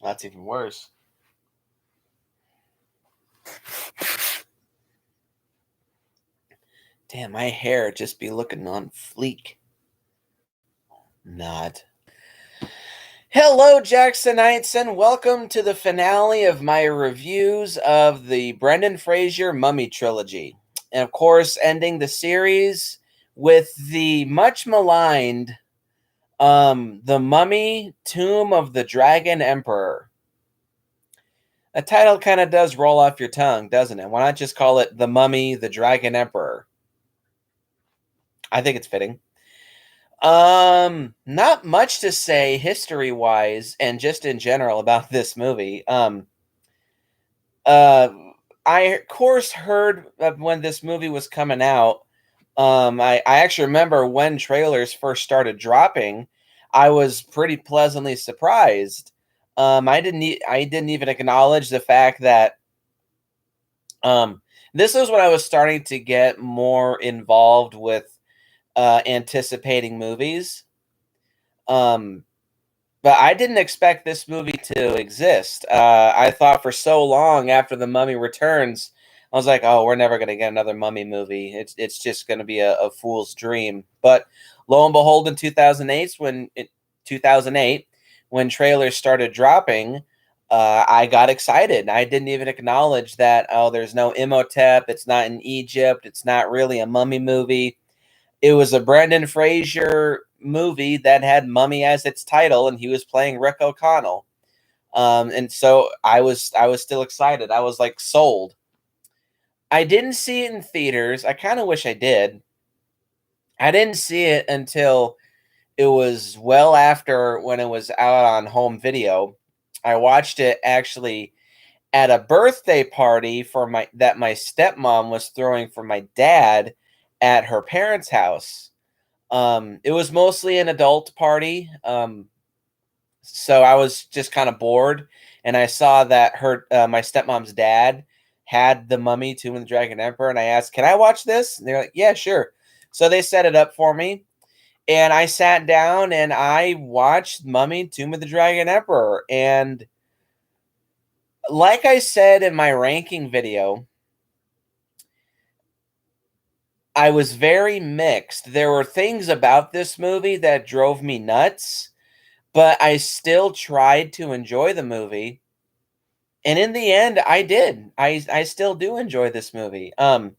That's even worse. Damn, my hair just be looking on fleek. Not. Hello, Jacksonites, and welcome to the finale of my reviews of the Brendan Fraser Mummy Trilogy. And of course, ending the series with the much maligned The Mummy Tomb of the Dragon Emperor. A title kind of does roll off your tongue, doesn't it? Why not just call it The Mummy, the Dragon Emperor? I think it's fitting. Not much to say history-wise and just in general about this movie. Uh, I of course heard when this movie was coming out. I actually remember when trailers first started dropping. I was pretty pleasantly surprised. I didn't even acknowledge the fact that this was when I was starting to get more involved with anticipating movies. Um, but I didn't expect this movie to exist. I thought for so long after The Mummy Returns, I was like, "Oh, we're never going to get another Mummy movie. It's just going to be a fool's dream." But lo and behold, in 2008, when trailers started dropping, I got excited. I didn't even acknowledge that. Oh, there's no Immotep. It's not in Egypt. It's not really a Mummy movie. It was a Brendan Fraser movie that had Mummy as its title, and he was playing Rick O'Connell. And so I was still excited. I was like sold. I didn't see it in theaters. I kind of wish I did. I didn't see it until it was well after when it was out on home video. I watched it actually at a birthday party for my stepmom was throwing for my dad at her parents' house. It was mostly an adult party. So I was just kind of bored, and I saw that my stepmom's dad had The Mummy, Tomb of the Dragon Emperor, and I asked, "Can I watch this?" And they're like, "Yeah, sure." So they set it up for me, and I sat down and I watched Mummy, Tomb of the Dragon Emperor, and like I said in my ranking video, I was very mixed. There were things about this movie that drove me nuts, but I still tried to enjoy the movie. And in the end, I did. I still do enjoy this movie. And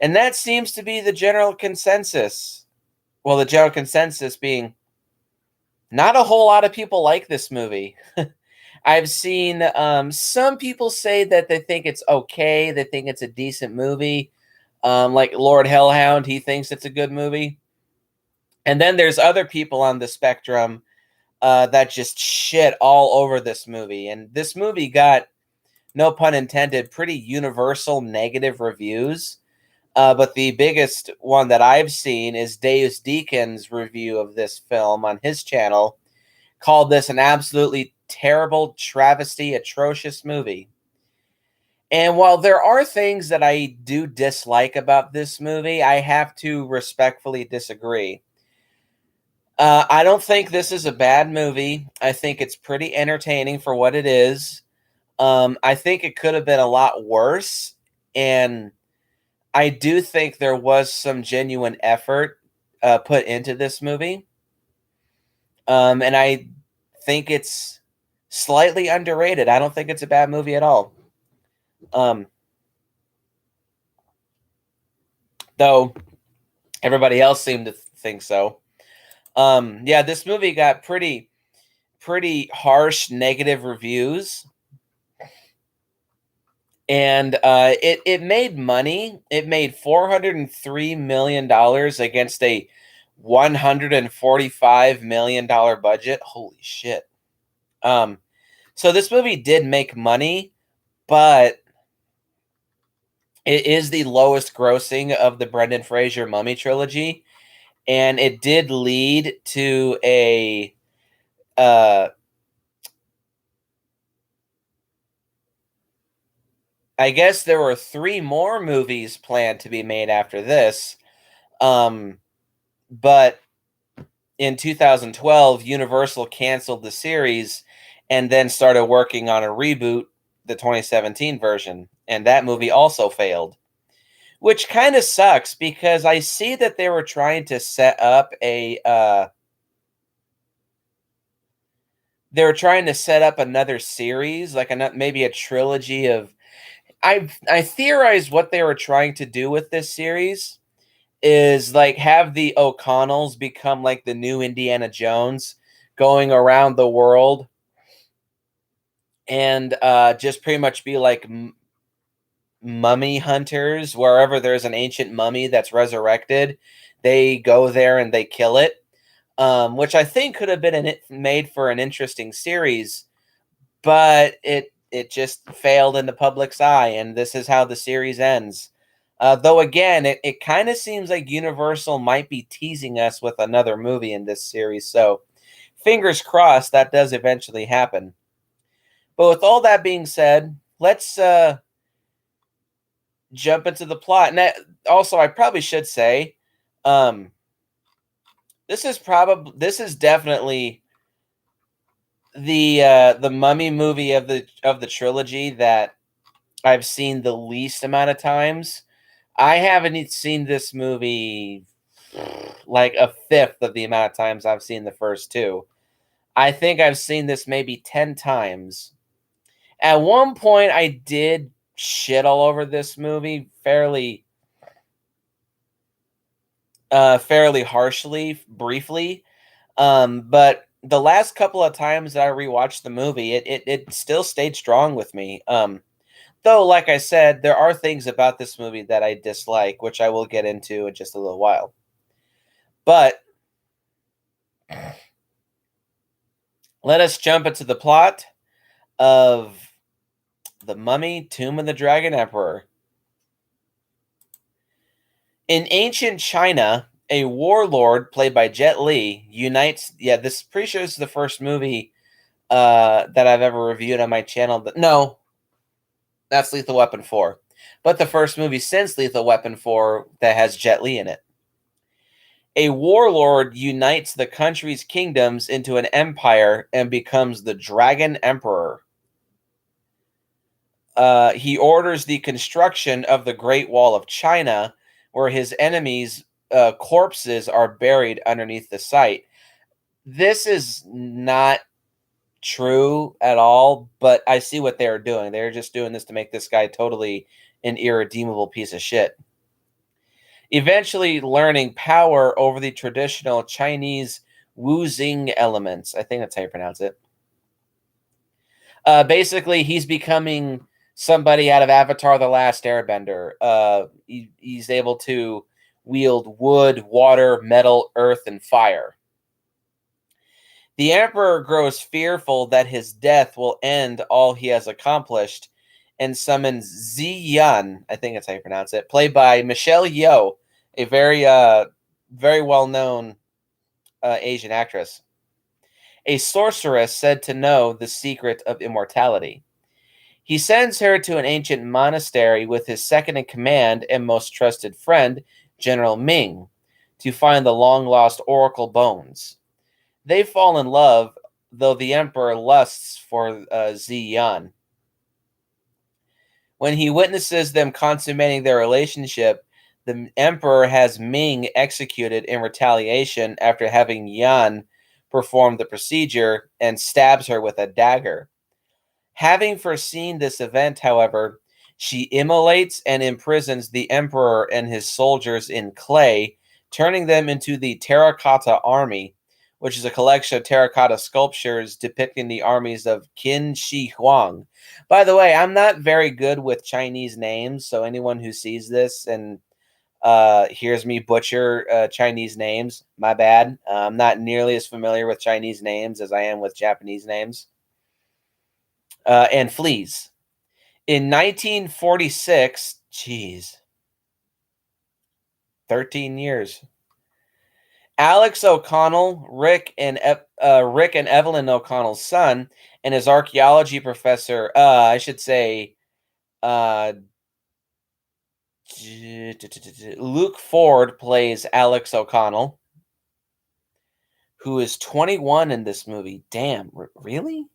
that seems to be the general consensus. Well, the general consensus being not a whole lot of people like this movie. I've seen some people say that they think it's okay. They think it's a decent movie. Like Lord Hellhound, he thinks it's a good movie. And then there's other people on the spectrum that just shit all over this movie. And this movie got, no pun intended, pretty universal negative reviews. But the biggest one that I've seen is Deus Deacon's review of this film on his channel, called this an absolutely terrible, travesty, atrocious movie. And while there are things that I do dislike about this movie, I have to respectfully disagree. I don't think this is a bad movie. I think it's pretty entertaining for what it is. I think it could have been a lot worse, and I do think there was some genuine effort put into this movie. And I think it's slightly underrated. I don't think it's a bad movie at all. Though everybody else seemed to think so. Yeah, this movie got pretty harsh negative reviews. And it made money. It made $403 million against a $145 million budget. Holy shit. So this movie did make money, but it is the lowest grossing of the Brendan Fraser Mummy trilogy, and it did lead to a I guess there were 3 more movies planned to be made after this. But in 2012, Universal canceled the series, and then started working on a reboot, the 2017 version, and that movie also failed. Which kind of sucks because I see that they were trying to set up they were trying to set up another series, like maybe a trilogy of. I theorized what they were trying to do with this series is like have the O'Connells become like the new Indiana Jones, going around the world and just pretty much be like mummy hunters. Wherever there's an ancient mummy that's resurrected, they go there and they kill it. Which I think could have been made for an interesting series, but it just failed in the public's eye, and this is how the series ends. Though again, it kind of seems like Universal might be teasing us with another movie in this series, so fingers crossed that does eventually happen. But with all that being said, let's jump into the plot. And also, I probably should say, um, this is definitely the Mummy movie of the trilogy that I've seen the least amount of times. I haven't seen this movie like a fifth of the amount of times I've seen the first two. I think I've seen this maybe 10 times. At one point, I did shit all over this movie fairly harshly, briefly. But the last couple of times that I rewatched the movie, it still stayed strong with me. Though, like I said, there are things about this movie that I dislike, which I will get into in just a little while. But let us jump into the plot of The Mummy, Tomb of the Dragon Emperor. In ancient China, a warlord played by Jet Li unites. Yeah, this pretty sure this is the first movie that I've ever reviewed on my channel. No, that's Lethal Weapon 4. But the first movie since Lethal Weapon 4 that has Jet Li in it. A warlord unites the country's kingdoms into an empire and becomes the Dragon Emperor. He orders the construction of the Great Wall of China, where his enemies' corpses are buried underneath the site. This is not true at all, but I see what they're doing. They're just doing this to make this guy totally an irredeemable piece of shit. Eventually learning power over the traditional Chinese Wuxing elements. I think that's how you pronounce it. Basically, he's becoming somebody out of Avatar: The Last Airbender. He's able to wield wood, water, metal, earth, and fire. The Emperor grows fearful that his death will end all he has accomplished and summons Ziyan, I think that's how you pronounce it, played by Michelle Yeoh, a very well-known Asian actress. A sorceress said to know the secret of immortality. He sends her to an ancient monastery with his second in command and most trusted friend, General Ming, to find the long-lost oracle bones. They fall in love, though the emperor lusts for Ziyan. When he witnesses them consummating their relationship, the emperor has Ming executed in retaliation after having Yan perform the procedure and stabs her with a dagger. Having foreseen this event, however, she immolates and imprisons the emperor and his soldiers in clay, turning them into the Terracotta Army, which is a collection of terracotta sculptures depicting the armies of Qin Shi Huang. By the way, I'm not very good with Chinese names, so anyone who sees this and hears me butcher Chinese names, my bad. I'm not nearly as familiar with Chinese names as I am with Japanese names. And fleas. In 1946, geez, 13 years. Alex O'Connell, Rick and Evelyn O'Connell's son, and his archaeology professor, I should say, uh, Luke Ford plays Alex O'Connell, who is 21 in this movie. Damn, really?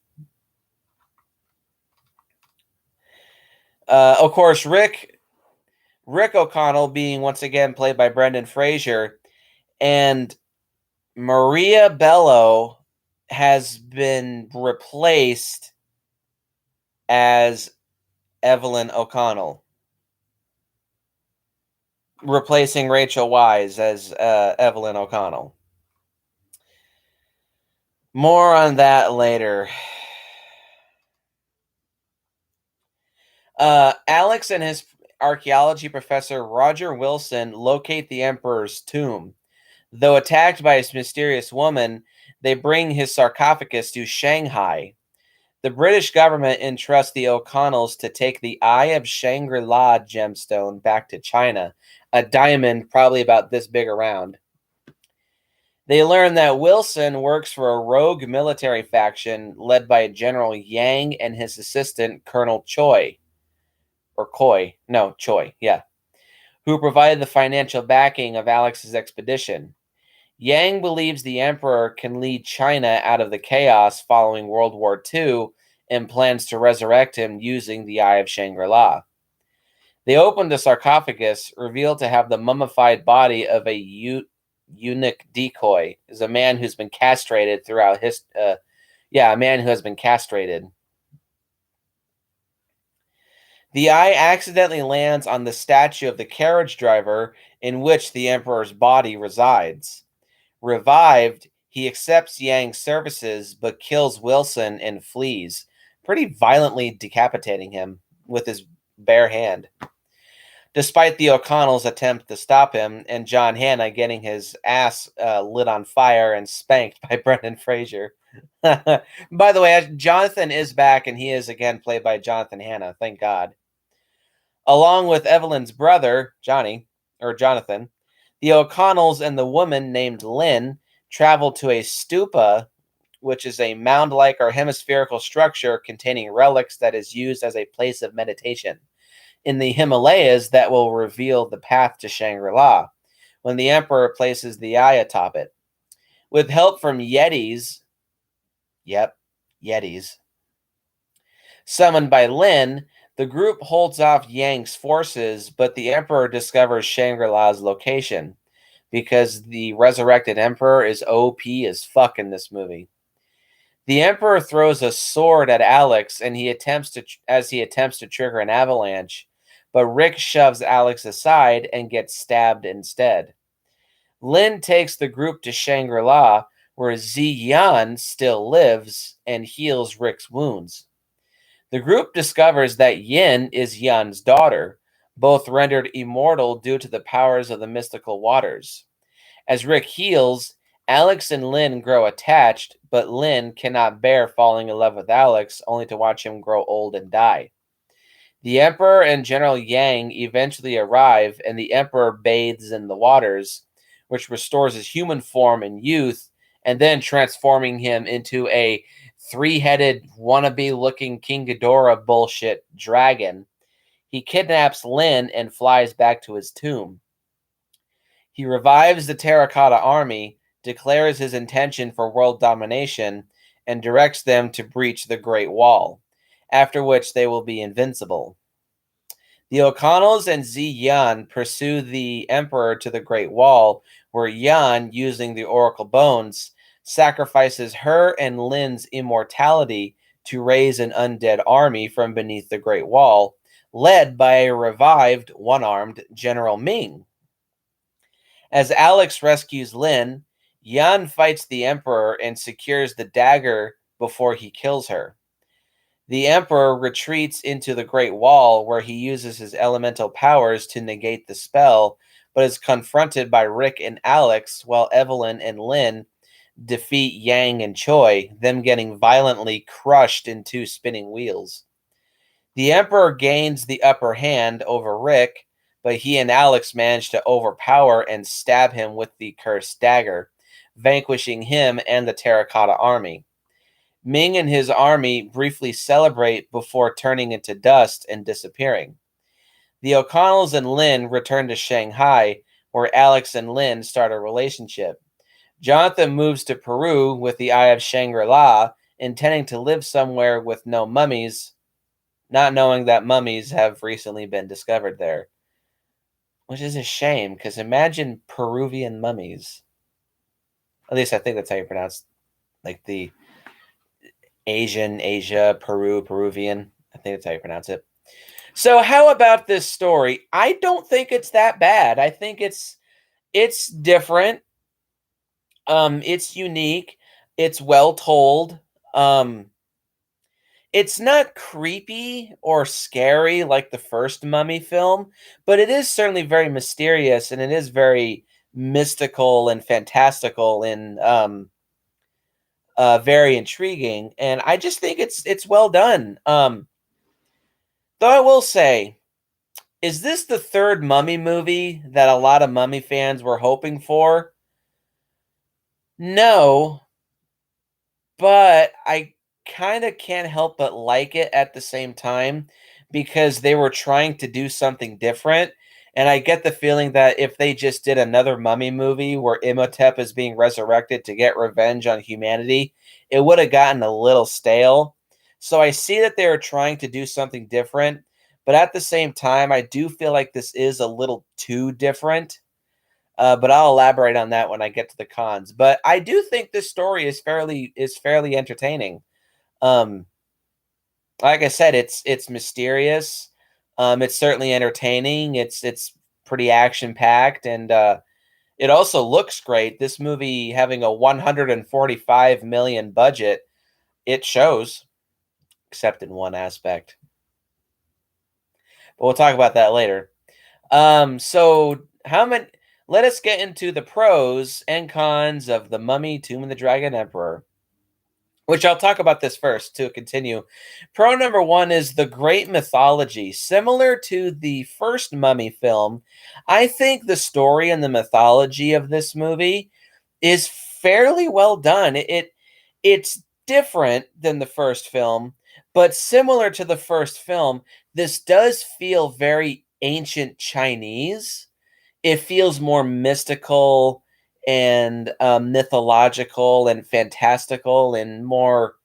Of course, Rick O'Connell being once again played by Brendan Fraser, and Maria Bello has been replaced as Evelyn O'Connell, replacing Rachel Wise as Evelyn O'Connell. More on that later. Alex and his archaeology professor Roger Wilson locate the Emperor's tomb. Though attacked by a mysterious woman, they bring his sarcophagus to Shanghai. The British government entrusts the O'Connells to take the Eye of Shangri-La gemstone back to China, a diamond probably about this big around. They learn that Wilson works for a rogue military faction led by General Yang and his assistant, Colonel Choi. Or Coy. No, Choi, yeah. Who provided the financial backing of Alex's expedition. Yang believes the Emperor can lead China out of the chaos following World War II and plans to resurrect him using the Eye of Shangri-La. They open the sarcophagus, revealed to have the mummified body of a eunuch decoy, is a man who's been castrated throughout his. A man who has been castrated. The eye accidentally lands on the statue of the carriage driver in which the Emperor's body resides. Revived, he accepts Yang's services but kills Wilson and flees, pretty violently decapitating him with his bare hand. Despite the O'Connells' attempt to stop him and John Hannah getting his ass lit on fire and spanked by Brendan Fraser. By the way, Jonathan is back and he is again played by Jonathan Hannah, thank God. Along with Evelyn's brother, Jonathan, the O'Connells and the woman named Lynn travel to a stupa, which is a mound-like or hemispherical structure containing relics that is used as a place of meditation in the Himalayas that will reveal the path to Shangri-La, when the Emperor places the eye atop it. With help from Yetis, summoned by Lin, the group holds off Yang's forces, but the Emperor discovers Shangri-La's location, because the resurrected Emperor is OP as fuck in this movie. The Emperor throws a sword at Alex, and he attempts to trigger an avalanche, but Rick shoves Alex aside and gets stabbed instead. Lin takes the group to Shangri-La, where Ziyan still lives and heals Rick's wounds. The group discovers that Yin is Yan's daughter, both rendered immortal due to the powers of the mystical waters. As Rick heals, Alex and Lin grow attached, but Lin cannot bear falling in love with Alex, only to watch him grow old and die. The Emperor and General Yang eventually arrive, and the Emperor bathes in the waters, which restores his human form in youth, and then transforming him into a three-headed, wannabe-looking King Ghidorah bullshit dragon. He kidnaps Lin and flies back to his tomb. He revives the Terracotta Army, declares his intention for world domination, and directs them to breach the Great Wall, after which they will be invincible. The O'Connells and Ziyan pursue the Emperor to the Great Wall, where Yan, using the Oracle Bones, sacrifices her and Lin's immortality to raise an undead army from beneath the Great Wall, led by a revived, one-armed General Ming. As Alex rescues Lin, Yan fights the Emperor and secures the dagger before he kills her. The Emperor retreats into the Great Wall, where he uses his elemental powers to negate the spell, but is confronted by Rick and Alex, while Evelyn and Lin defeat Yang and Choi, them getting violently crushed in two spinning wheels. The Emperor gains the upper hand over Rick, but he and Alex manage to overpower and stab him with the cursed dagger, vanquishing him and the Terracotta Army. Ming and his army briefly celebrate before turning into dust and disappearing. The O'Connells and Lin return to Shanghai, where Alex and Lin start a relationship. Jonathan moves to Peru with the Eye of Shangri-La, intending to live somewhere with no mummies. not knowing that mummies have recently been discovered there, which is a shame because imagine Peruvian mummies. At least I think that's how you pronounce like the Asia, Peru, Peruvian. I think that's how you pronounce it. So how about this story? I don't think it's that bad. I think it's different. It's unique. It's well told. Um, it's not creepy or scary like the first Mummy film, but it is certainly very mysterious and it is very mystical and fantastical and very intriguing. And I just think it's well done. Though I will say, is this the third Mummy movie that a lot of Mummy fans were hoping for? No, but I kinda can't help but like it at the same time because they were trying to do something different, and I get the feeling that if they just did another Mummy movie where Imhotep is being resurrected to get revenge on humanity, it woulda gotten a little stale. So I see that they are trying to do something different, but at the same time, I do feel like this is a little too different. But I'll elaborate on that when I get to the cons. But I do think this story is fairly entertaining. Um, like I said, it's mysterious. It's certainly entertaining. It's pretty action packed, and it also looks great. This movie having a 145 million budget, it shows, except in one aspect. But we'll talk about that later. So how many? Let us get into the pros and cons of the Mummy, Tomb of the Dragon Emperor. Which I'll talk about this first to continue. Pro number one is the great mythology. Similar to the first Mummy film, I think the story and the mythology of this movie is fairly well done. It's different than the first film, but similar to the first film, this does feel very ancient Chinese. It feels more mystical and mythological and fantastical and more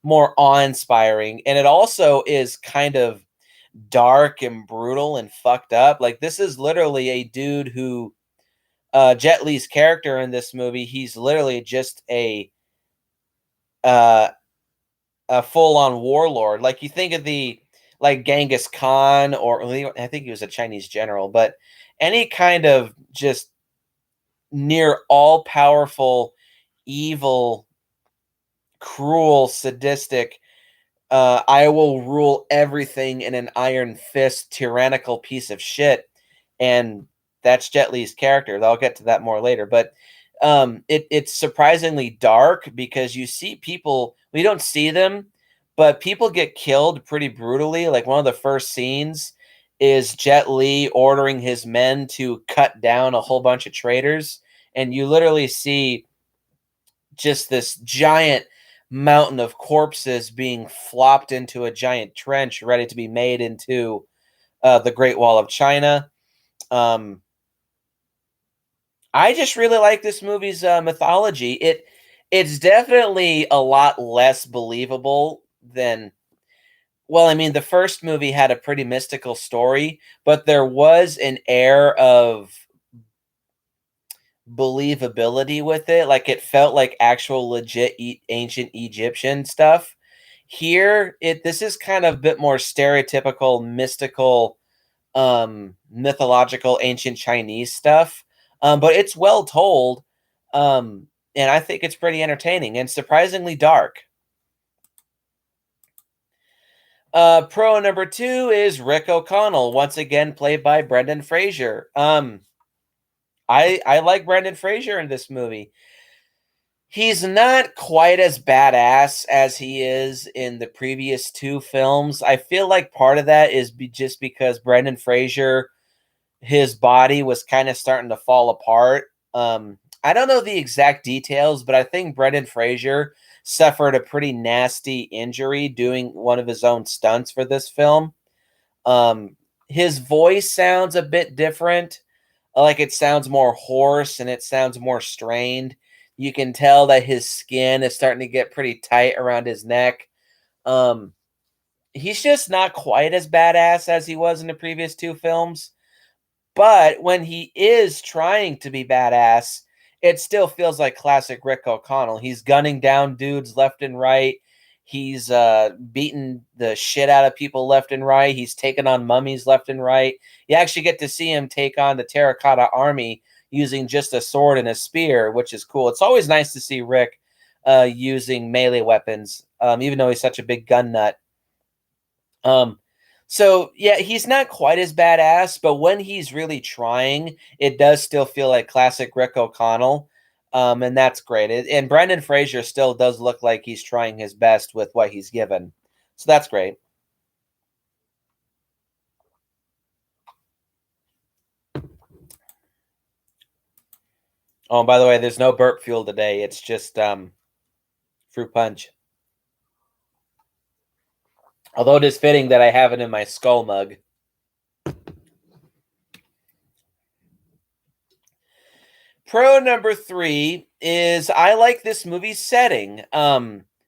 awe-inspiring, and it also is kind of dark and brutal and fucked up. Like, this is literally a dude who Jet Li's character in this movie, he's literally just uh, a full-on warlord. Like, you think of the like Genghis Khan, or I think he was a Chinese general, but any kind of just near all powerful, evil, cruel, sadistic, I will rule everything in an iron fist, tyrannical piece of shit. And that's Jet Li's character. I'll get to that more later. But it's surprisingly dark because you see people, we don't see them, but people get killed pretty brutally. Like one of the first scenes is Jet Li ordering his men to cut down a whole bunch of traitors. And you literally see just this giant mountain of corpses being flopped into a giant trench ready to be made into the Great Wall of China. Um, I just really like this movie's mythology. It's definitely a lot less believable than, well, I mean, the first movie had a pretty mystical story, but there was an air of believability with it. Like, it felt like actual legit ancient Egyptian stuff. Here, it this is kind of a bit more stereotypical, mystical, mythological, ancient Chinese stuff. But it's well told, and I think it's pretty entertaining and surprisingly dark. Pro number two is Rick O'Connell, once again played by Brendan Fraser. I like Brendan Fraser in this movie. He's not quite as badass as he is in the previous two films. I feel like part of that is just because Brendan Fraser, his body was kind of starting to fall apart. I don't know the exact details, but I think Brendan Fraser suffered a pretty nasty injury doing one of his own stunts for this film. Um, his voice sounds a bit different. Like, it sounds more hoarse and it sounds more strained. You can tell that his skin is starting to get pretty tight around his neck. Um, He's just not quite as badass as he was in the previous two films. But when he is trying to be badass, it still feels like classic Rick O'Connell. He's gunning down dudes left and right. He's beating the shit out of people left and right. He's taking on mummies left and right. You actually get to see him take on the Terracotta Army using just a sword and a spear, which is cool. It's always nice to see Rick using melee weapons, even though he's such a big gun nut. Um, so yeah, he's not quite as badass, but when he's really trying, it does still feel like classic Rick O'Connell. And that's great. And Brendan Fraser still does look like he's trying his best with what he's given. So that's great. Oh, and by the way, there's no burp fuel today. It's just fruit punch. Although it is fitting that I have it in my skull mug. Pro number three is I like this movie's setting.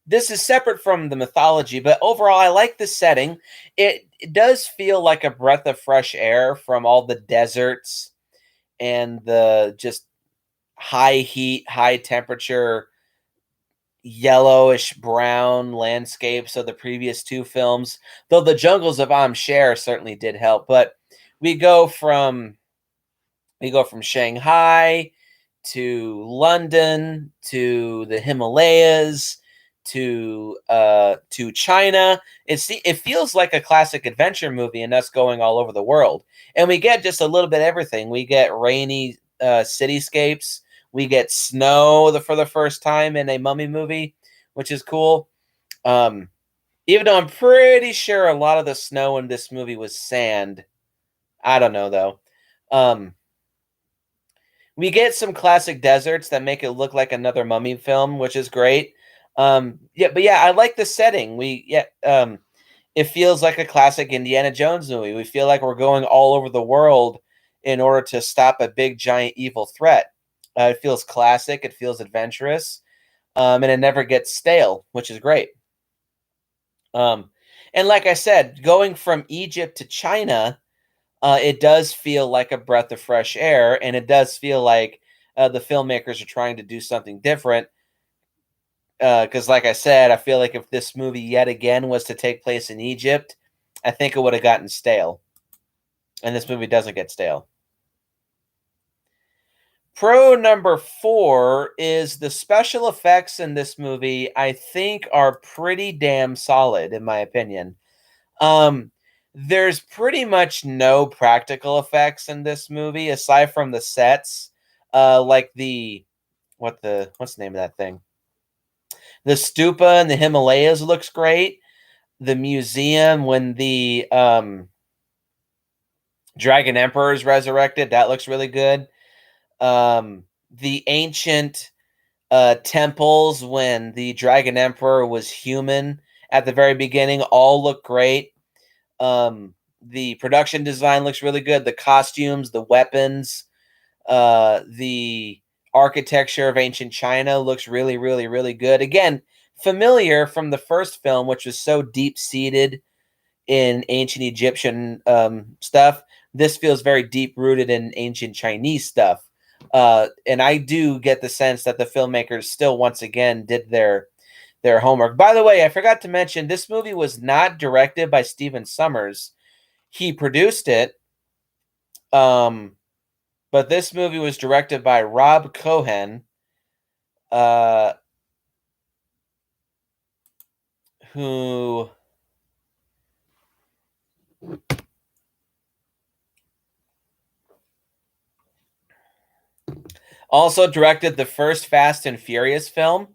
This is separate from the mythology, but overall, I like the setting. It does feel like a breath of fresh air from all the deserts and the just high heat, high temperature, yellowish brown landscapes of the previous two films. Though the jungles of Amshare certainly did help, but we go from we go from Shanghai to London to the Himalayas to China. It feels like a classic adventure movie and us going all over the world. And we get just a little bit of everything. We get rainy cityscapes. We get snow for the first time in a mummy movie, which is cool. Um, Even though I'm pretty sure a lot of the snow in this movie was sand. I don't know though. Um, we get some classic deserts that make it look like another mummy film, which is great. Yeah, but yeah, I like the setting. It feels like a classic Indiana Jones movie. We feel like we're going all over the world in order to stop a big giant evil threat. It feels classic. It feels adventurous, and it never gets stale, which is great. Um, and like I said, going from Egypt to China, it does feel like a breath of fresh air, and it does feel like the filmmakers are trying to do something different. Because, like I said, I feel like if this movie yet again was to take place in Egypt, I think it would have gotten stale. And this movie doesn't get stale. Pro number four is the special effects in this movie, I think, are pretty damn solid, in my opinion. Um, there's pretty much no practical effects in this movie aside from the sets. Like what's the name of that thing? The stupa in the Himalayas looks great. The museum when the Dragon Emperor is resurrected, that looks really good. The ancient temples when the Dragon Emperor was human at the very beginning all look great. The production design looks really good. The costumes, the weapons, the architecture of ancient China looks really, really, really good. Again, familiar from the first film, which was so deep seated in ancient Egyptian stuff. This feels very deep rooted in ancient Chinese stuff. And I do get the sense that the filmmakers still once again did their homework. By the way, I forgot to mention this movie was not directed by Stephen Sommers. He produced it, um, but this movie was directed by Rob Cohen, uh, who also directed the first Fast and Furious film,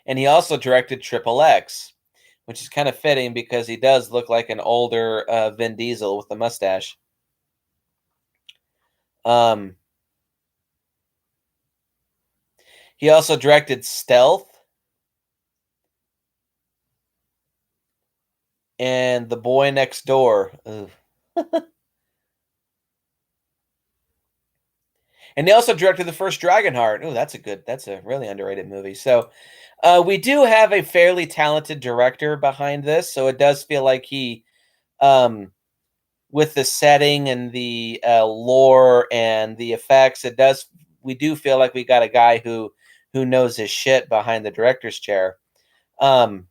and he also directed Triple X, which is kind of fitting because he does look like an older Vin Diesel with a mustache. Um, he also directed Stealth and The Boy Next Door. Ugh. And they also directed the first Dragonheart. Oh, that's a really underrated movie. So we do have a fairly talented director behind this, so it does feel like he, um, with the setting and the lore and the effects, it does. We do feel like we got a guy who knows his shit behind the director's chair. Um,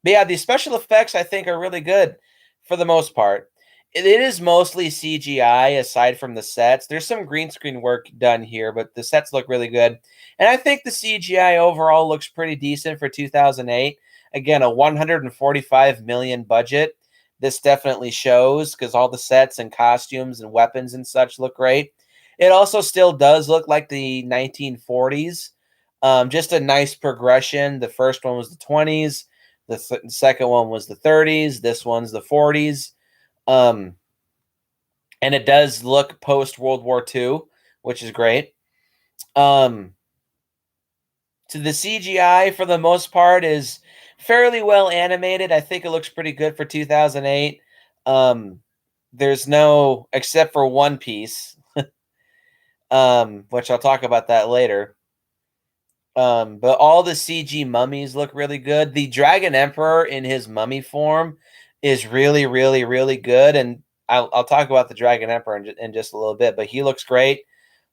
but yeah, the special effects I think are really good for the most part. It is mostly CGI aside from the sets. There's some green screen work done here, but the sets look really good. And I think the CGI overall looks pretty decent for 2008. Again, a 145 million budget. This definitely shows because all the sets and costumes and weapons and such look great. It also still does look like the 1940s. Just a nice progression. The first one was the 20s. The second one was the 30s. This one's the 40s. Um, and it does look post World War II, which is great. Um, to the CGI for the most part is fairly well animated. I think it looks pretty good for 2008. Um, there's no except for one piece, which I'll talk about that later. But all the CG mummies look really good. The Dragon Emperor in his mummy form is really, really, really good. And I'll talk about the Dragon Emperor in just a little bit, but he looks great.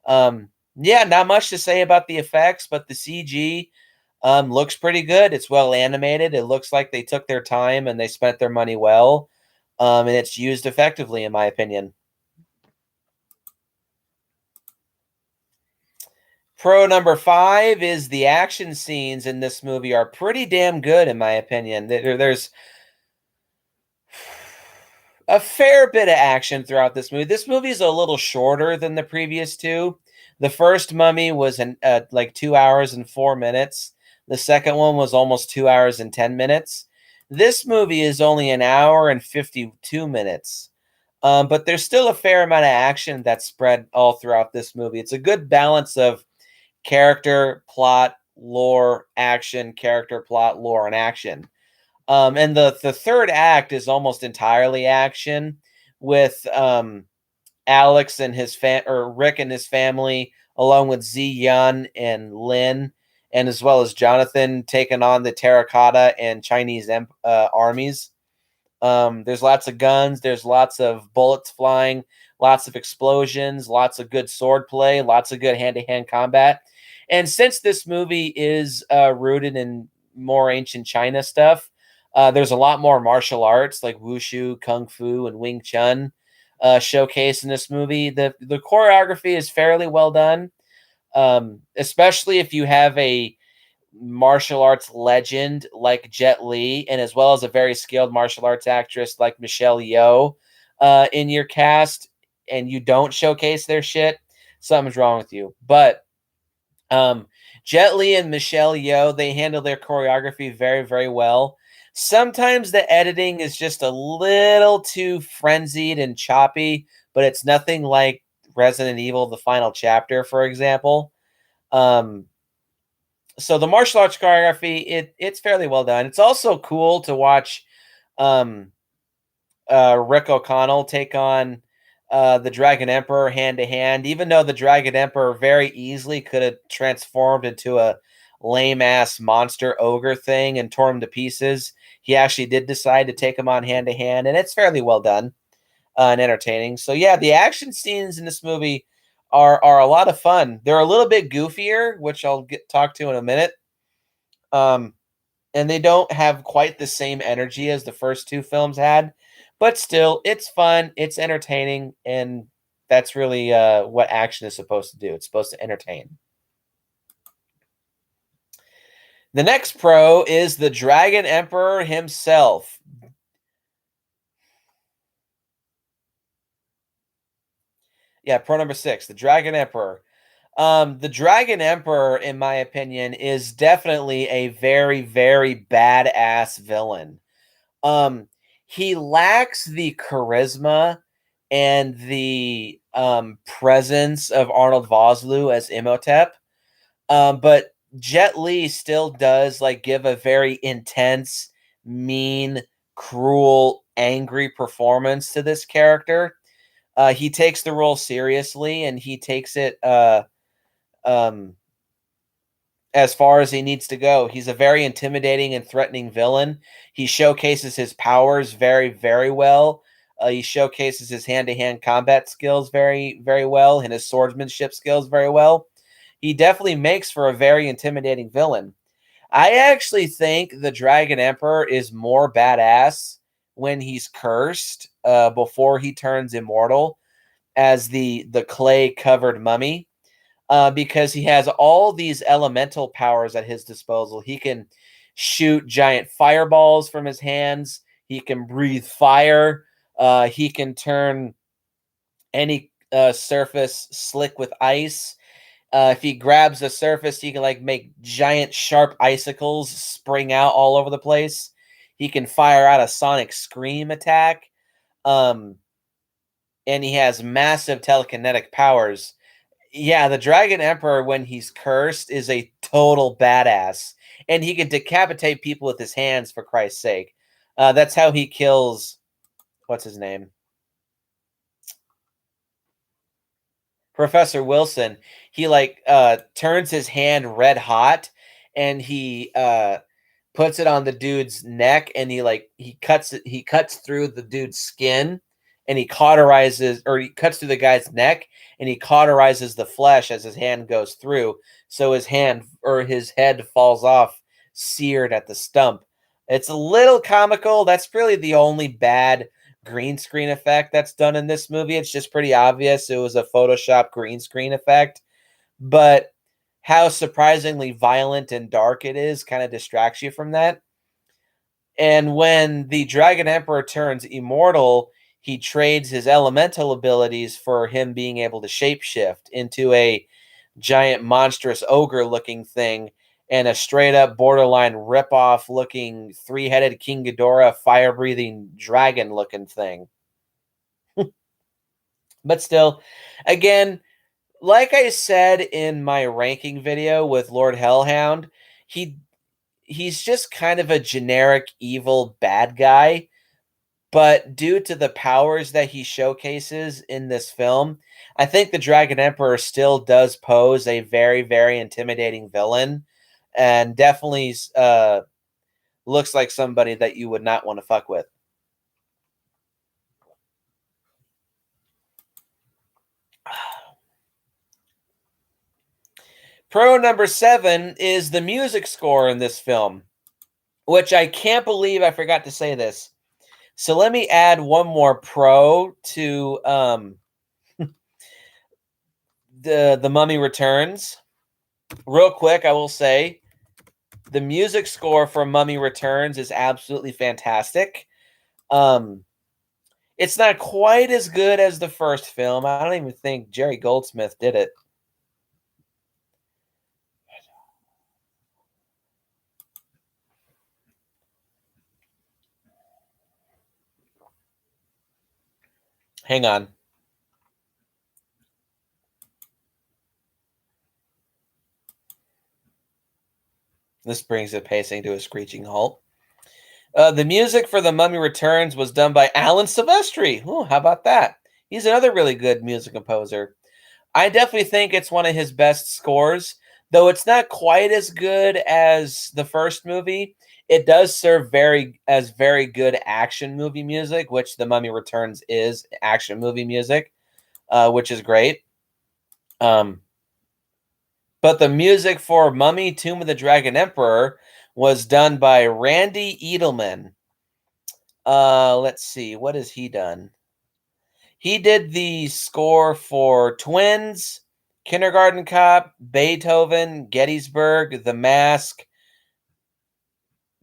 Yeah, not much to say about the effects, but the CG looks pretty good. It's well animated. It looks like they took their time and they spent their money well. And it's used effectively, in my opinion. Pro number 5 is the action scenes in this movie are pretty damn good, in my opinion. There's a fair bit of action throughout this movie. This movie is a little shorter than the previous two. The first Mummy was like 2 hours and 4 minutes. The second one was almost 2 hours and 10 minutes. This movie is only an hour and 52 minutes. But there's still a fair amount of action that's spread all throughout this movie. It's a good balance of character, plot, lore, action, character, plot, lore, and action. And the third act is almost entirely action with Alex and his or Rick and his family, along with Z Yun and Lin, and as well as Jonathan taking on the Terracotta and Chinese armies. There's lots of guns, there's lots of bullets flying, lots of explosions, lots of good sword play, lots of good hand to hand combat. And since this movie is rooted in more ancient China stuff, there's a lot more martial arts like wushu, kung fu, and Wing Chun showcased in this movie. The choreography is fairly well done, especially if you have a martial arts legend like Jet Li, and as well as a very skilled martial arts actress like Michelle Yeoh in your cast, and you don't showcase their shit, something's wrong with you. But um, Jet Li and Michelle Yeoh, they handle their choreography very, very well. Sometimes the editing is just a little too frenzied and choppy, but it's nothing like Resident Evil: The Final Chapter, for example. Um, so the martial arts choreography, it's fairly well done. It's also cool to watch um, Rick O'Connell take on the Dragon Emperor hand to hand, even though the Dragon Emperor very easily could have transformed into a lame ass monster ogre thing and tore him to pieces. He actually did decide to take him on hand to hand, and it's fairly well done and entertaining. So yeah, the action scenes in this movie are a lot of fun. They're a little bit goofier, which I'll talk to in a minute. Um, and they don't have quite the same energy as the first two films had, but still, it's fun, it's entertaining, and that's really what action is supposed to do. It's supposed to entertain. The next pro is the Dragon Emperor himself. Yeah, pro number 6, the Dragon Emperor. The Dragon Emperor, in my opinion, is definitely a very, very badass villain. Um, he lacks the charisma and the presence of Arnold Vosloo as Imhotep. But Jet Li still does like give a very intense, mean, cruel, angry performance to this character. He takes the role seriously, and he takes it um, as far as he needs to go. He's a very intimidating and threatening villain. He showcases his powers very, very well. He showcases his hand-to-hand combat skills very, very well, and his swordsmanship skills very well. He definitely makes for a very intimidating villain. I actually think the Dragon Emperor is more badass when he's cursed, before he turns immortal as the clay covered mummy, because he has all these elemental powers at his disposal. He can shoot giant fireballs from his hands. He can breathe fire. He can turn any surface slick with ice. If he grabs the surface, he can like make giant sharp icicles spring out all over the place. He can fire out a sonic scream attack. Um, and he has massive telekinetic powers. Yeah, the Dragon Emperor, when he's cursed, is a total badass. And he can decapitate people with his hands, for Christ's sake. That's how he kills, what's his name? Professor Wilson. He like turns his hand red hot, and he puts it on the dude's neck, and he cuts through the dude's skin, and he cuts through the guy's neck, and he cauterizes the flesh as his hand goes through, so his head falls off seared at the stump. It's a little comical. That's really the only bad green screen effect that's done in this movie. It's just pretty obvious it was a Photoshop green screen effect, but how surprisingly violent and dark it is kind of distracts you from that. And when the Dragon Emperor turns immortal, he trades his elemental abilities for him being able to shapeshift into a giant monstrous ogre looking thing and a straight up borderline rip off looking three-headed King Ghidorah fire breathing dragon looking thing. But still, again, like I said in my ranking video with Lord Hellhound, he he's just kind of a generic evil bad guy, but due to the powers that he showcases in this film, I think the Dragon Emperor still does pose a very, very intimidating villain, and definitely looks like somebody that you would not want to fuck with. Pro number 7 is the music score in this film, which I can't believe I forgot to say this. So let me add one more pro to the Mummy Returns. Real quick, I will say the music score for Mummy Returns is absolutely fantastic. Um, it's not quite as good as the first film. I don't even think Jerry Goldsmith did it. Hang on. This brings the pacing to a screeching halt. The music for The Mummy Returns was done by Alan Silvestri. Ooh, how about that? He's another really good music composer. I definitely think it's one of his best scores, though it's not quite as good as the first movie. It does serve very good action movie music, which The Mummy Returns is action movie music, which is great. Um, but the music for Mummy: Tomb of the Dragon Emperor was done by Randy Edelman. Let's see, what has he done? He did the score for Twins, Kindergarten Cop, Beethoven, Gettysburg, The Mask,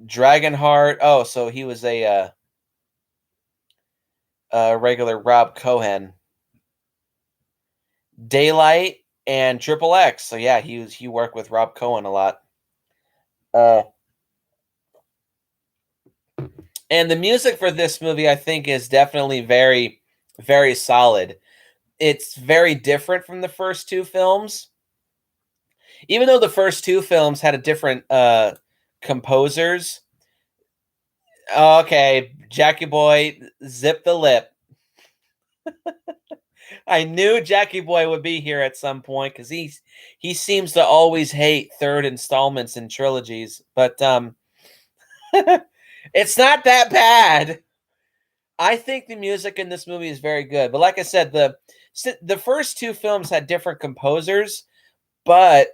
Dragonheart. Oh, so he was a regular Rob Cohen. Daylight and Triple X. So yeah, he worked with Rob Cohen a lot. Uh, and the music for this movie, I think, is definitely very, very solid. It's very different from the first two films. Even though the first two films had a different composers. Okay, Jackie Boy, zip the lip. I knew Jackie Boy would be here at some point because he seems to always hate third installments in trilogies, but it's not that bad. I think the music in this movie is very good, but like I said, the first two films had different composers, but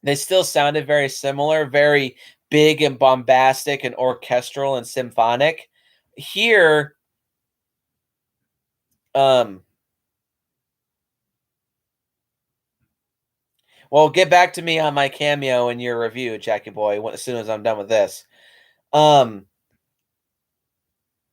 they still sounded very similar, very big and bombastic and orchestral and symphonic. Here, um, well, get back to me on my cameo in your review, Jackie Boy, as soon as I'm done with this. Um,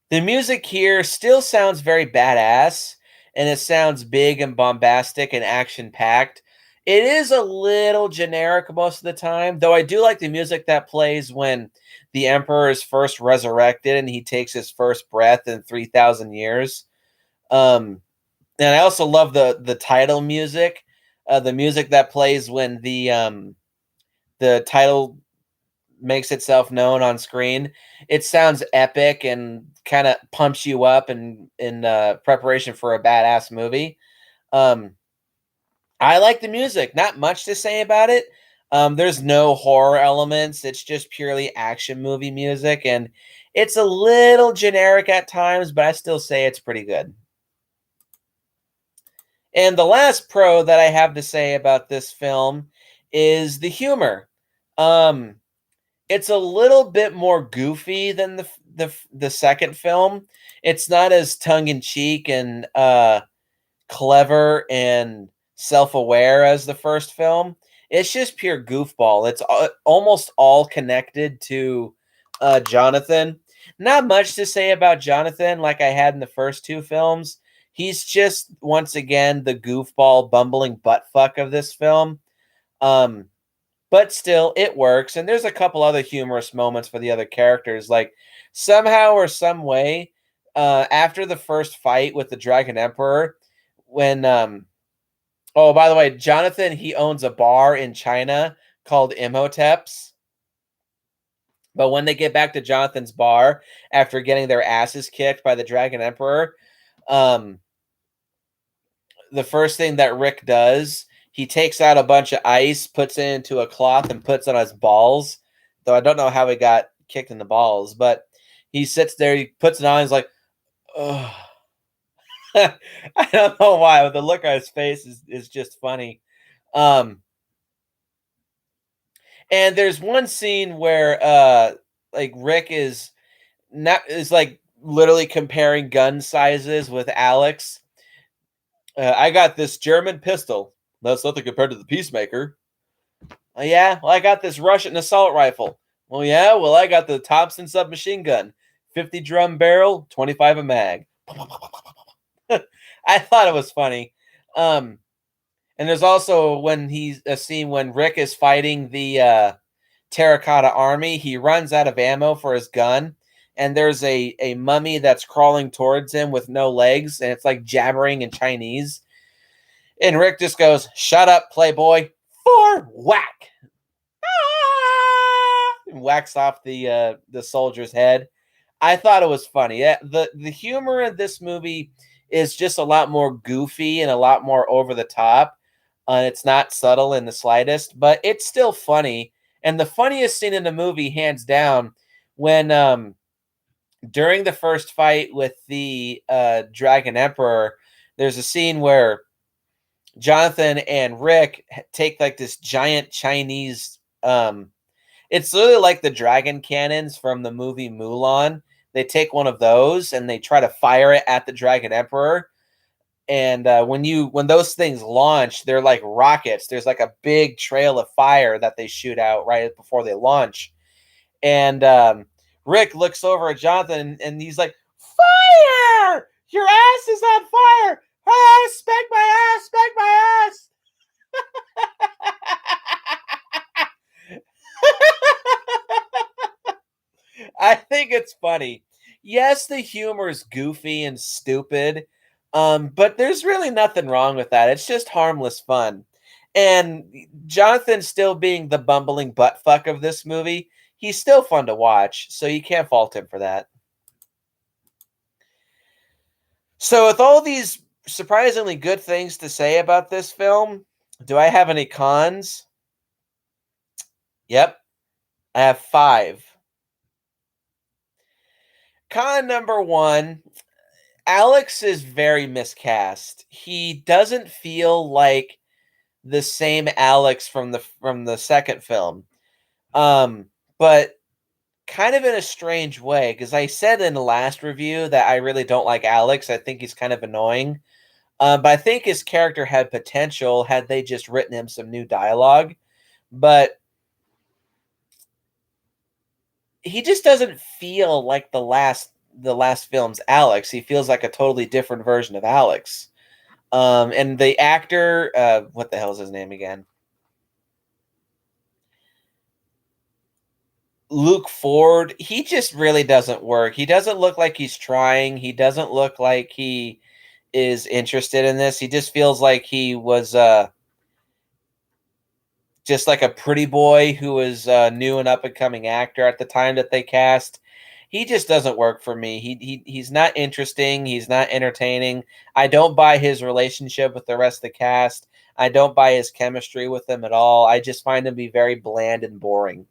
the music here still sounds very badass, and it sounds big and bombastic and action packed. It is a little generic most of the time, though I do like the music that plays when the Emperor is first resurrected and he takes his first breath in 3,000 years. Um, and I also love the title music, the music that plays when the title makes itself known on screen. It sounds epic and kind of pumps you up in preparation for a badass movie. Um, I like the music. Not much to say about it. There's no horror elements. It's just purely action movie music, and it's a little generic at times, but I still say it's pretty good. And the last pro that I have to say about this film is the humor. Um, it's a little bit more goofy than the second film. It's not as tongue in cheek and clever and self-aware as the first film. It's just pure goofball. It's almost all connected to Jonathan. Not much to say about Jonathan like I had in the first two films. He's just once again the goofball bumbling buttfuck of this film. Um but still it works, and there's a couple other humorous moments for the other characters, like somehow or some way after the first fight with the Dragon Emperor, when oh, by the way, Jonathan, he owns a bar in China called Immotep's. But when they get back to Jonathan's bar after getting their asses kicked by the Dragon Emperor, um, the first thing that Rick does, he takes out a bunch of ice, puts it into a cloth, and puts it on his balls. Though I don't know how he got kicked in the balls, but he sits there, he puts it on, he's like, oh. I don't know why, but the look on his face is just funny. Um, and there's one scene where like Rick is like literally comparing gun sizes with Alex. I got this German pistol. That's nothing compared to the Peacemaker. Yeah, well, I got this Russian assault rifle. Well, yeah, well, I got the Thompson submachine gun. 50 drum barrel, 25 a mag. I thought it was funny. Um, and there's also when he's a scene when Rick is fighting the Terracotta Army. He runs out of ammo for his gun, and there's a mummy that's crawling towards him with no legs, and it's like jabbering in Chinese. And Rick just goes, "Shut up, playboy!" For whack, and whacks off the soldier's head. I thought it was funny. Yeah, the humor in this movie is just a lot more goofy and a lot more over the top. It's not subtle in the slightest, but it's still funny. And the funniest scene in the movie, hands down, when during the first fight with the Dragon Emperor, there's a scene where Jonathan and Rick take like this giant Chinese. It's literally like the dragon cannons from the movie Mulan. They take one of those and they try to fire it at the Dragon Emperor. And when those things launch, they're like rockets. There's like a big trail of fire that they shoot out right before they launch. And Rick looks over at Jonathan and he's like, "Fire! Your ass is on fire! Ah, spank my ass! Spank my ass!" I think it's funny. Yes, the humor is goofy and stupid, but there's really nothing wrong with that. It's just harmless fun. And Jonathan still being the bumbling buttfuck of this movie, he's still fun to watch, so you can't fault him for that. So with all these Surprisingly good things to say about this film. Do I have any cons? Yep, I have 5. Con number 1, Alex is very miscast. He doesn't feel like the same Alex from the second film. Um, but kind of in a strange way, because I said in the last review that I really don't like Alex. I think he's kind of annoying. But I think his character had potential had they just written him some new dialogue. But he just doesn't feel like the last film's Alex. He feels like a totally different version of Alex. And the actor, what the hell is his name again? Luke Ford. He just really doesn't work. He doesn't look like he's trying. He doesn't look like he is interested in this. He just feels like he was just like a pretty boy who was a new and up and coming actor at the time that they cast. He just doesn't work for me. He's not interesting. He's not entertaining. I don't buy his relationship with the rest of the cast. I don't buy his chemistry with them at all. I just find him to be very bland and boring.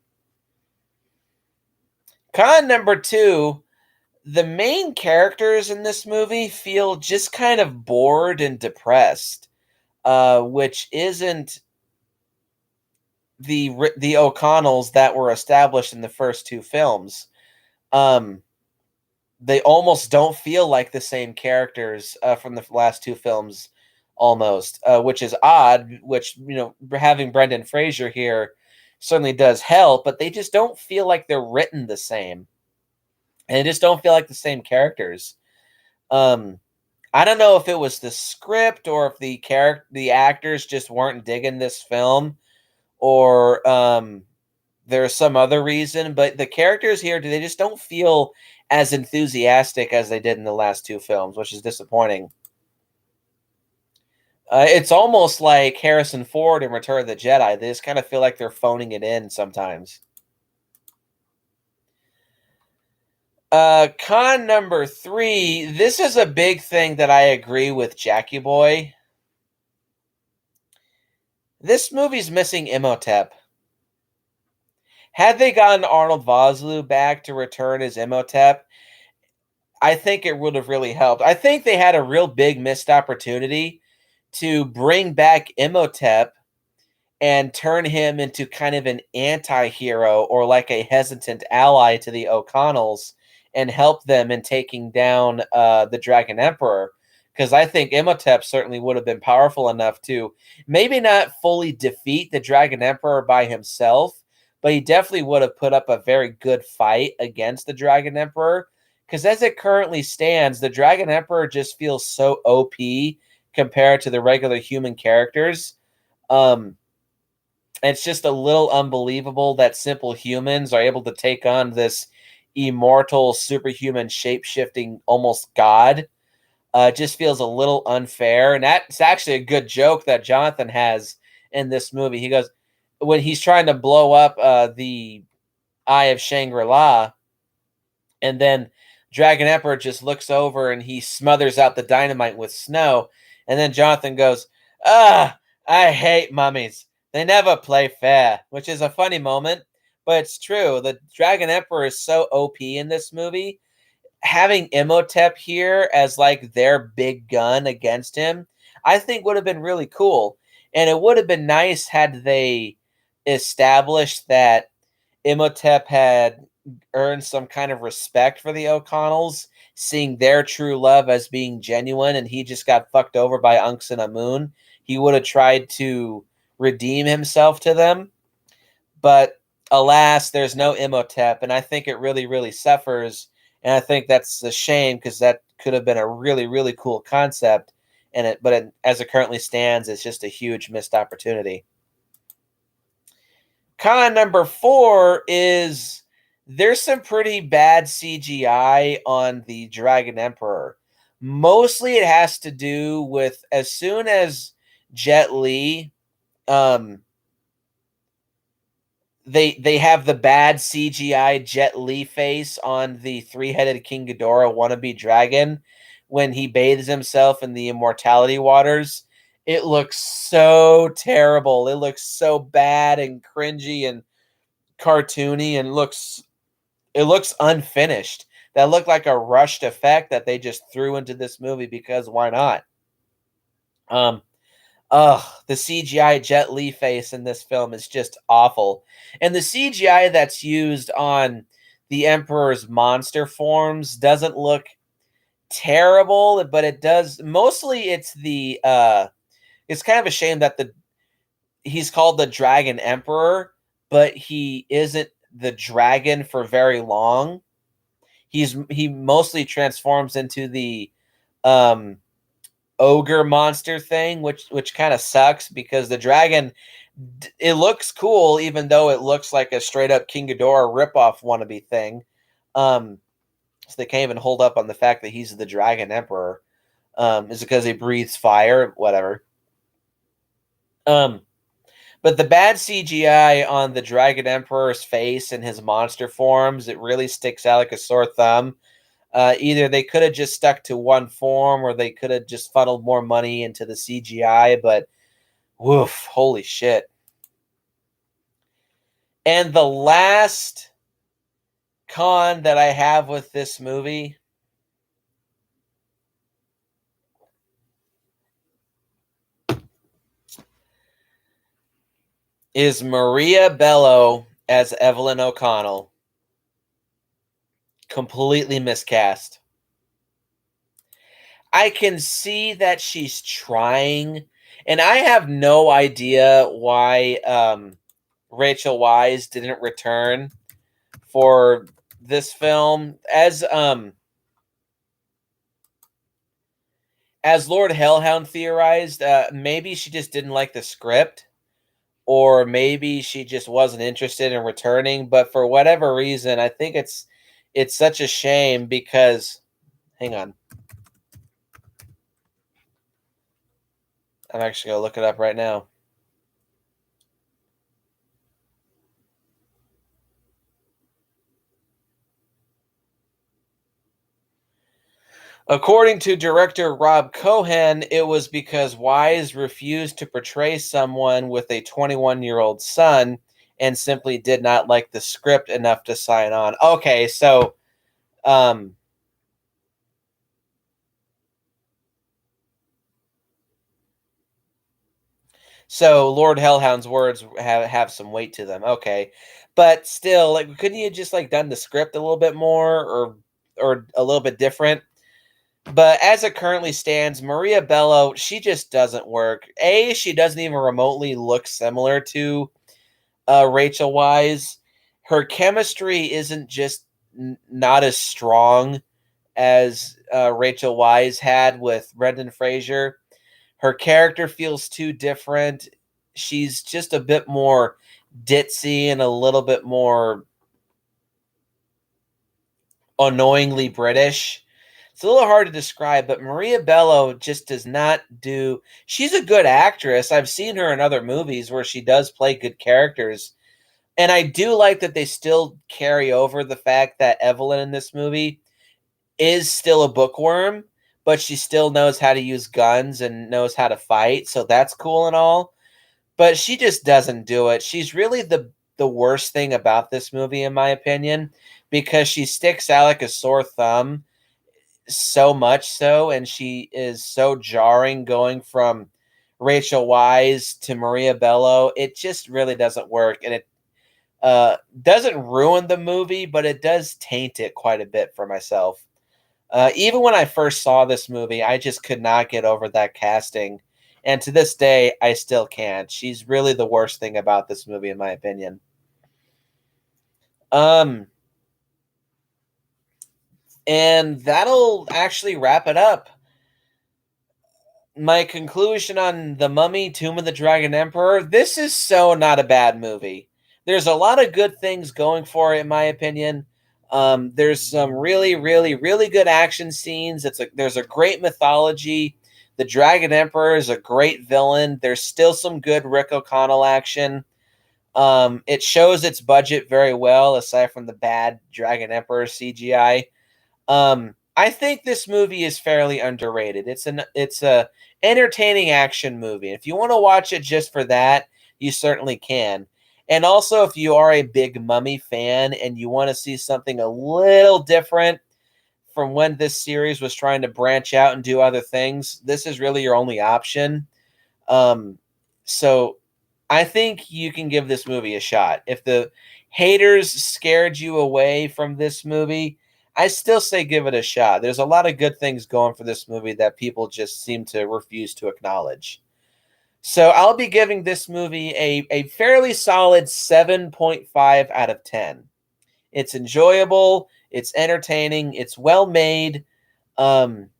Con number 2, the main characters in this movie feel just kind of bored and depressed, which isn't the O'Connells that were established in the first 2 films. Um, they almost don't feel like the same characters from the last 2 films, almost, which is odd. Which having Brendan Fraser here certainly does help, but they just don't feel like they're written the same, and they just don't feel like the same characters. Um, I don't know if it was the script or if the actors just weren't digging this film, or there's some other reason, but the characters here, they just don't feel as enthusiastic as they did in the last 2 films, which is disappointing. It's almost like Harrison Ford in Return of the Jedi. They just kind of feel like they're phoning it in sometimes. Con number 3. This is a big thing that I agree with Jackie Boy. This movie's missing Immotep. Had they gotten Arnold Vosloo back to return as Immotep, I think it would have really helped. I think they had a real big missed opportunity to bring back Immotep and turn him into kind of an anti-hero or like a hesitant ally to the O'Connells and help them in taking down the Dragon Emperor. Because I think Imhotep certainly would have been powerful enough to maybe not fully defeat the Dragon Emperor by himself, but he definitely would have put up a very good fight against the Dragon Emperor. Because as it currently stands, the Dragon Emperor just feels so OP compared to the regular human characters. Um, it's just a little unbelievable that simple humans are able to take on this immortal, superhuman, shape shifting, almost god. It just feels a little unfair. And that's actually a good joke that Jonathan has in this movie. He goes, when he's trying to blow up the Eye of Shangri La, and then Dragon Emperor just looks over and he smothers out the dynamite with snow. And then Jonathan goes, "Ah, I hate mummies. They never play fair," which is a funny moment, but it's true. The Dragon Emperor is so OP in this movie. Having Imhotep here as like their big gun against him, I think would have been really cool. And it would have been nice had they established that Imhotep had earned some kind of respect for the O'Connells, seeing their true love as being genuine, and he just got fucked over by Unks and Amun. He would have tried to redeem himself to them, but alas, there's no Imhotep, and I think it really, really suffers. And I think that's a shame because that could have been a really, really cool concept. As it currently stands, it's just a huge missed opportunity. Con number 4 is there's some pretty bad CGI on the Dragon Emperor. Mostly it has to do with as soon as Jet Li, um, they have the bad CGI Jet Li face on the three-headed King Ghidorah wannabe dragon. when he bathes himself in the immortality waters. It looks so terrible. It looks so bad and cringy and cartoony and looks unfinished. That looked like a rushed effect that they just threw into this movie because why not? Um, the CGI Jet Li face in this film is just awful. And the CGI that's used on the Emperor's monster forms doesn't look terrible, but it does mostly it's kind of a shame that the he's called the Dragon Emperor, but he isn't the dragon for very long. He mostly transforms into the um ogre monster thing, which kind of sucks because the dragon it looks cool even though it looks like a straight up King Ghidorah ripoff wannabe thing. Um, so they can't even hold up on the fact that he's the Dragon Emperor. Is it because he breathes fire? Whatever. Um, but the bad CGI on the Dragon Emperor's face and his monster forms, it really sticks out like a sore thumb. Either they could have just stuck to one form or they could have just funneled more money into the CGI, but woof, holy shit. And the last con that I have with this movie is Maria Bello as Evelyn O'Connell. Completely miscast. I can see that she's trying, and I have no idea why Rachel Weisz didn't return for this film. As Lord Hellhound theorized, maybe she just didn't like the script, or maybe she just wasn't interested in returning. But for whatever reason, I think it's such a shame because hang on, I'm actually gonna look it up right now. According to director Rob Cohen, it was because Wise refused to portray someone with a 21-year-old son and simply did not like the script enough to sign on. Okay, um so Lord Hellhound's words have some weight to them. Okay. But still, like couldn't you just like done the script a little bit more or a little bit different? But as it currently stands, Maria Bello, she just doesn't work. She doesn't even remotely look similar to Rachel Wise. Her chemistry isn't just not as strong as Rachel Wise had with Brendan Fraser. Her character feels too different. She's just a bit more ditzy and a little bit more annoyingly British. It's a little hard to describe, but Maria Bello just does not do. She's a good actress. I've seen her in other movies where she does play good characters. And I do like that they still carry over the fact that Evelyn in this movie is still a bookworm, but she still knows how to use guns and knows how to fight. So that's cool and all. But she just doesn't do it. She's really the worst thing about this movie, in my opinion, because she sticks out like a sore thumb so much so, and she is so jarring going from Rachel Wise to Maria Bello. It just really doesn't work, and it doesn't ruin the movie, but it does taint it quite a bit for myself. Even when I first saw this movie, I just could not get over that casting. And to this day, I still can't. She's really the worst thing about this movie, in my opinion. Um, and that'll actually wrap it up. My conclusion on The Mummy, Tomb of the Dragon Emperor, this is so not a bad movie. There's a lot of good things going for it, in my opinion. There's some really, really, really good action scenes. There's a great mythology. The Dragon Emperor is a great villain. There's still some good Rick O'Connell action. It shows its budget very well, aside from the bad Dragon Emperor CGI. I think this movie is fairly underrated. It's a entertaining action movie. If you want to watch it just for that, you certainly can. And also, if you are a big Mummy fan and you want to see something a little different from when this series was trying to branch out and do other things, this is really your only option. Um, so I think you can give this movie a shot. If the haters scared you away from this movie, I still say give it a shot. There's a lot of good things going for this movie that people just seem to refuse to acknowledge. So I'll be giving this movie a fairly solid 7.5 out of 10. It's enjoyable, it's entertaining, it's well made. Um,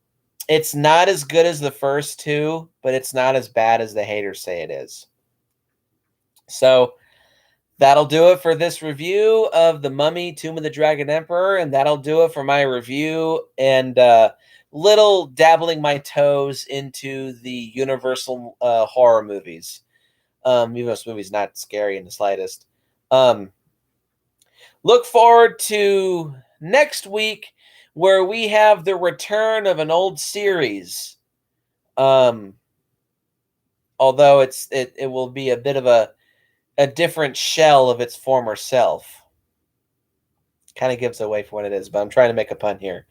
it's not as good as the first two, but it's not as bad as the haters say it is. So that'll do it for this review of The Mummy, Tomb of the Dragon Emperor, and that'll do it for my review and little dabbling my toes into the Universal horror movies. Even though this movie's not scary in the slightest. Um, look forward to next week where we have the return of an old series. Um, although it will be a bit of a different shell of its former self. Kind of gives away for what it is, but I'm trying to make a pun here.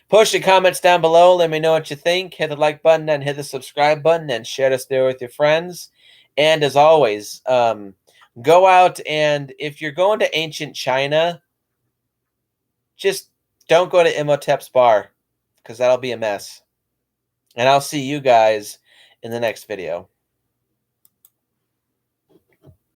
Post your comments down below. Let me know what you think. Hit the like button and hit the subscribe button and share this video with your friends. And as always, go out and if you're going to ancient China, just don't go to Immotep's bar because that'll be a mess. And I'll see you guys in the next video.